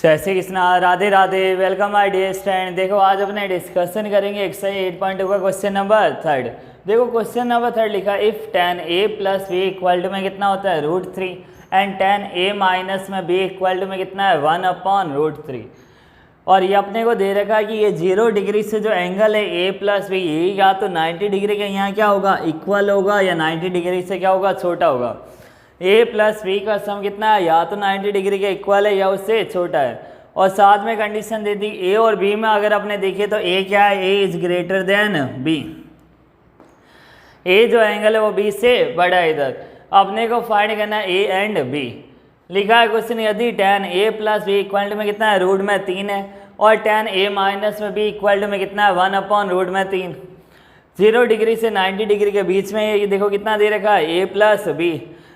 ऐसे Kisna Radhe Radhe, welcome my dear student. देखो आज अपने डिस्कशन करेंगे एक्सरसाइज 8.2 का क्वेश्चन नंबर 3। देखो क्वेश्चन नंबर 3 लिखा if tan a plus B equal to में कितना होता है √3 एंड tan a माइनस में b इक्वल टू में कितना है 1/√3। और ये अपने को दे रखा है कि ये 0 डिग्री से जो एंगल है a प्लस बी या तो 90 डिग्री के यहाँ क्या होगा इक्वल होगा या 90 डिग्री से क्या होगा छोटा होगा। a प्लस बी का सम कितना है या तो 90 डिग्री के इक्वल है या उससे छोटा है। और साथ में कंडीशन दे दी a और b में अगर आपने देखे तो a क्या है a is greater than b। a जो एंगल है वो b से बड़ा है। इधर अपने को फाइंड करना है a एंड b। लिखा है क्वेश्चन यदि tan a plus B equal to में कितना है रूट में 3 है और tan a माइनस में b इक्वल टू में कितना है 1/√3। 0 डिग्री से 90 डिग्री के बीच में ये देखो कितना दे रखा है a प्लस बी।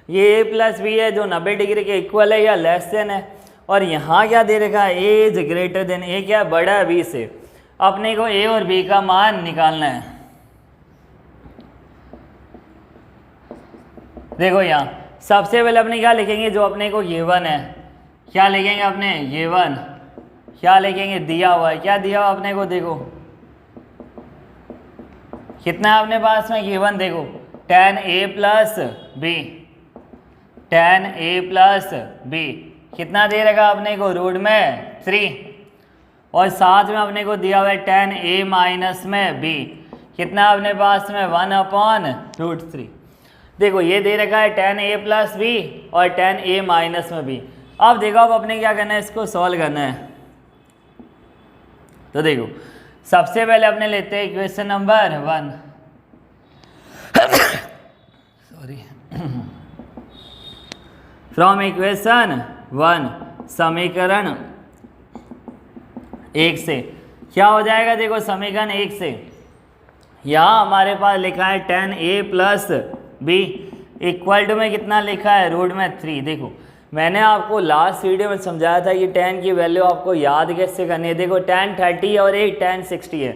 ये a प्लस बी है जो 90 डिग्री के इक्वल है या लेस देन है। और यहाँ क्या दे रखा है a is greater than, a क्या बड़ा है b से। अपने को a और b का मान निकालना है। देखो यहाँ सबसे पहले अपने क्या लिखेंगे जो अपने को गिवन है, क्या लिखेंगे अपने गिवन, क्या लिखेंगे दिया हुआ है। क्या दिया हुआ अपने को देखो कितना है अपने पास में गिवन। देखो tan a plus B, tan a plus B कितना दे रखा अपने को रूट में 3। और साथ में अपने को दिया हुआ है tan a माइनस में b कितना अपने पास में 1/√3। देखो ये दे रखा है tan a प्लस बी और tan a माइनस में b। अब देखो अब अपने क्या करना है इसको सॉल्व करना है। तो देखो सबसे पहले अपने लेते हैं equation number 1 sorry from equation 1 समीकरण 1 से क्या हो जाएगा। देखो समीकरण 1 से यहाँ हमारे पास लिखा है tan a plus B equal to में कितना लिखा है रूट में 3। देखो मैंने आपको लास्ट वीडियो में समझाया था कि tan की वैल्यू आपको याद कैसे करनी है। देखो tan 30 और एक tan 60 है।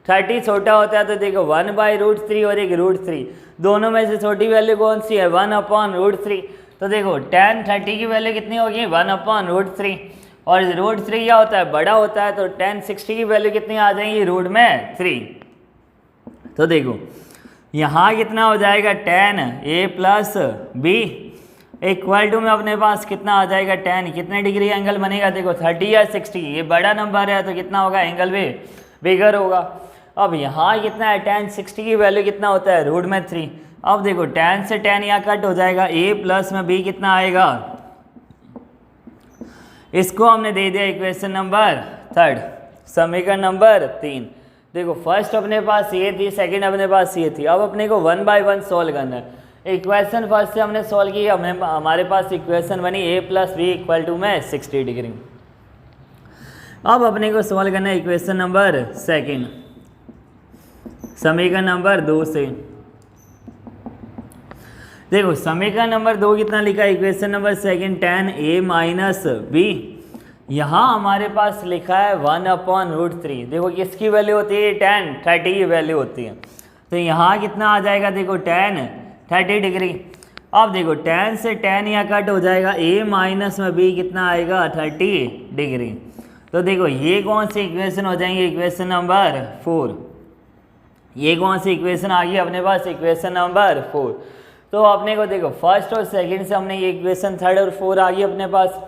30 छोटा होता है तो देखो 1/√3 और एक √3 दोनों में से छोटी वैल्यू कौन सी है 1/√3। तो देखो tan 30 की वैल्यू कितनी होगी 1/√3 और √3 क्या होता है बड़ा होता है तो tan 60 की वैल्यू कितनी आ जाएगी रूट में 3। तो देखो यहाँ कितना हो जाएगा tan a plus B equal to में अपने पास कितना आ जाएगा tan कितने डिग्री एंगल बनेगा। देखो 30 या 60 ये बड़ा नंबर है तो कितना होगा एंगल भी बिगर होगा। अब यहाँ कितना है tan 60 की वैल्यू कितना होता है रूट में 3। अब देखो tan से tan यहाँ कट हो जाएगा a प्लस में b कितना आएगा। इसको हमने दे दिया इक्वेशन नंबर 3 समीकरण नंबर 3। देखो फर्स्ट अपने पास ये थी, सेकंड अपने पास ये थी। अब अपने को 1 बाय 1 सॉल्व करना है। इक्वेशन फर्स्ट से हमने सॉल्व की, हमारे पास इक्वेशन बनी a plus B equal to में 60 डिग्री। अब अपने को सॉल्व करना है इक्वेशन नंबर सेकंड समीकरण नंबर 2 से। देखो समीकरण नंबर 2 कितना लिखा है equation number second tan a minus B यहाँ हमारे पास लिखा है 1/√3। देखो किसकी वैल्यू होती है tan 30 की वैल्यू होती है। तो यहाँ कितना आ जाएगा देखो tan 30 डिग्री। अब देखो tan से tan यहाँ कट हो जाएगा a माइनस में b कितना आएगा 30 डिग्री। तो देखो ये कौन सी इक्वेशन हो जाएंगे इक्वेशन नंबर 4। ये कौन सी इक्वेशन आ गई अपने पास इक्वेशन नंबर 4। तो अपने को देखो फर्स्ट और सेकंड से हमने ये इक्वेशन 3 और 4 आ गई अपने पास।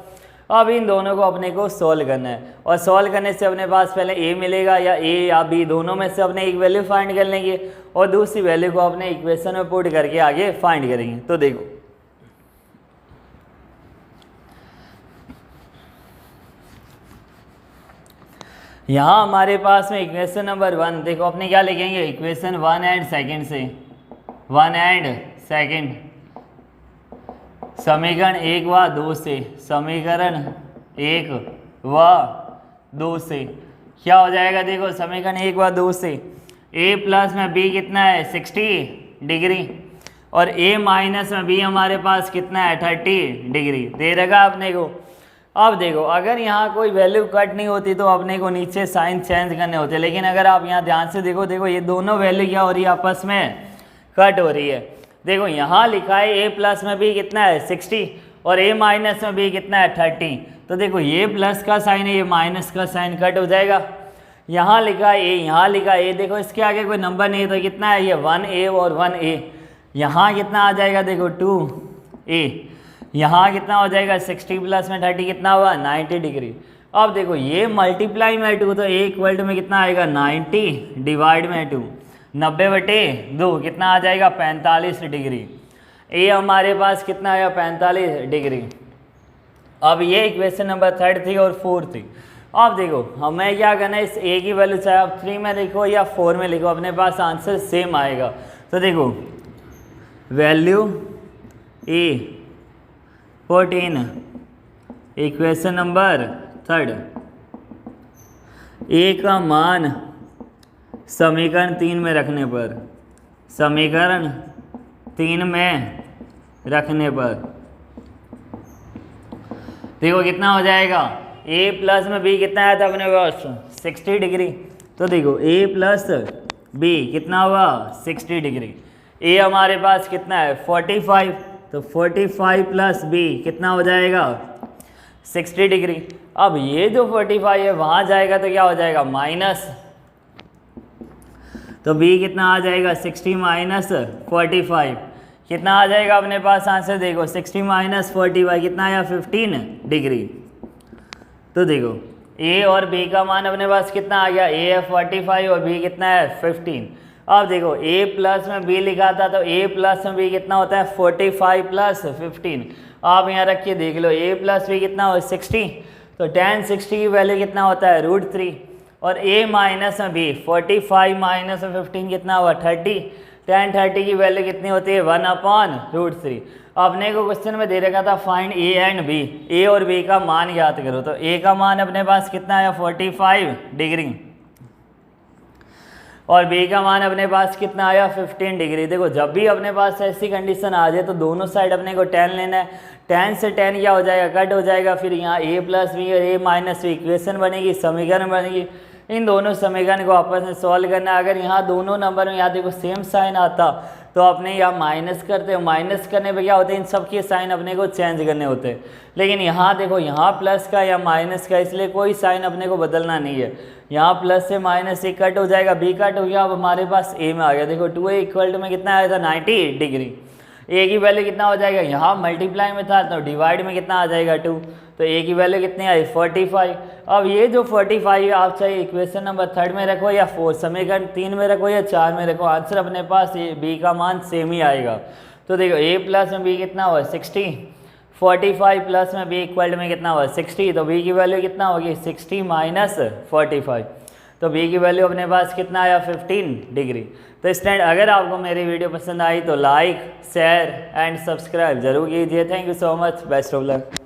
अब इन दोनों को अपने को सॉल्व करना है और सॉल्व करने से अपने पास पहले a मिलेगा या a या b दोनों में से अपने एक वैल्यू फाइंड कर लेंगे और दूसरी वैल्यू को अपने इक्वेशन में पुट करके आगे फाइंड करेंगे। तो देखो यहाँ हमारे पास में इक्वेशन नंबर 1 देखो अपने क्या लिखेंगे इक्वेशन 1 एंड सेकेंड से 1 एंड सेकेंड समीकरण 1 व 2 से समीकरण 1 व 2 से क्या हो जाएगा। देखो समीकरण 1 व 2 से a प्लस में b कितना है 60 डिग्री और a माइनस में b हमारे पास कितना है 30 डिग्री दे रखा अपने को। अब देखो अगर यहाँ कोई वैल्यू कट नहीं होती तो अपने को नीचे साइन चेंज करने होते, लेकिन अगर आप यहाँ ध्यान से देखो देखो ये दोनों वैल्यू क्या हो रही है आपस में कट हो रही है। देखो यहाँ लिखा है a प्लस में b कितना है 60 और a माइनस में b कितना है 30। तो देखो ये प्लस का साइन है, ये माइनस का साइन कट हो जाएगा। यहाँ लिखा ए, यहाँ लिखा ए, देखो इसके आगे कोई नंबर नहीं है तो कितना है ये 1a और 1a। यहाँ कितना आ जाएगा देखो 2a। यहाँ कितना हो जाएगा 60 प्लस में 30 कितना हुआ 90 डिग्री। अब देखो ये मल्टीप्लाई में 2 तो ए इक्वल टू में कितना आएगा 90 डिवाइड में 2, 90/2 कितना आ जाएगा 45 डिग्री। ए हमारे पास कितना आया 45 डिग्री। अब ये इक्वेशन नंबर 3 थी और 4 थी। अब देखो हमें क्या करना है, इस ए की वैल्यू चाहे आप 3 में लिखो या 4 में लिखो, अपने पास आंसर सेम आएगा। तो देखो वैल्यू ए 14 इक्वेशन नंबर 3, ए का मान समीकरण 3 में रखने पर, समीकरण 3 में रखने पर देखो कितना हो जाएगा, a प्लस में b कितना आया था अपने पास 60 डिग्री। तो देखो a प्लस b कितना हुआ 60 डिग्री। a हमारे पास कितना है 45, तो 45 प्लस b कितना हो जाएगा 60 डिग्री। अब ये जो 45 है वहाँ जाएगा तो क्या हो जाएगा माइनस, तो b कितना आ जाएगा 60 माइनस 45 कितना आ जाएगा अपने पास आंसर, देखो 60 माइनस 45 कितना आया 15 डिग्री। तो देखो a और b का मान अपने पास कितना आ गया, a है 45 और b कितना है 15। अब देखो a प्लस में b लिखा था तो a प्लस में b कितना होता है 45 प्लस 15। आप यहाँ रख के देख लो a प्लस b कितना हो 60, तो tan 60 की वैल्यू कितना होता है √3, और a माइनस में b 45 माइनस 15 कितना हुआ 30, tan 30 की वैल्यू कितनी होती है 1/√3। अपने को क्वेश्चन में दे रखा था find a and b, a और b का मान याद करो। तो a का मान अपने पास कितना है 45 डिग्री और b का मान अपने पास कितना आया 15 डिग्री। देखो जब भी अपने पास ऐसी कंडीशन आ जाए तो दोनों साइड अपने को tan लेना है, tan से tan क्या हो जाएगा कट हो जाएगा, फिर यहाँ a प्लस बी और a माइनस बी इक्वेशन बनेगी, समीकरण बनेगी। इन दोनों समीकरण को आपस में सॉल्व करना है। अगर यहाँ दोनों नंबर में यहाँ देखो सेम साइन आता तो अपने यहाँ माइनस करते हो, माइनस करने पे क्या होते हैं इन सब के साइन अपने को चेंज करने होते हैं। लेकिन यहाँ देखो यहाँ प्लस का या माइनस का, इसलिए कोई साइन अपने को बदलना नहीं है। यहाँ प्लस से माइनस ए कट हो जाएगा, बी कट हो गया, अब हमारे पास ए में आ गया। देखो 2a इक्वल टू में कितना आया था 90 डिग्री। ए की वैल्यू कितना हो जाएगा, यहाँ मल्टीप्लाई में था तो डिवाइड में कितना आ जाएगा 2, तो ए की वैल्यू कितनी आई 45। अब ये जो 45 है आप चाहे इक्वेशन नंबर 3 में रखो या 4 समीकरण 3 में रखो या 4 में रखो, आंसर अपने पास ये बी का मान सेम ही आएगा। तो देखो ए प्लस में बी कितना हुआ 60, 45 प्लस में बी इक्वल में कितना हुआ 60, तो बी की वैल्यू कितना होगी 60 माइनस 45, तो बी की वैल्यू अपने पास कितना आया 15 डिग्री। तो स्टूडेंट अगर आपको मेरी वीडियो पसंद आई तो लाइक शेयर एंड सब्सक्राइब जरूर कीजिए। Thank you so much, best of luck.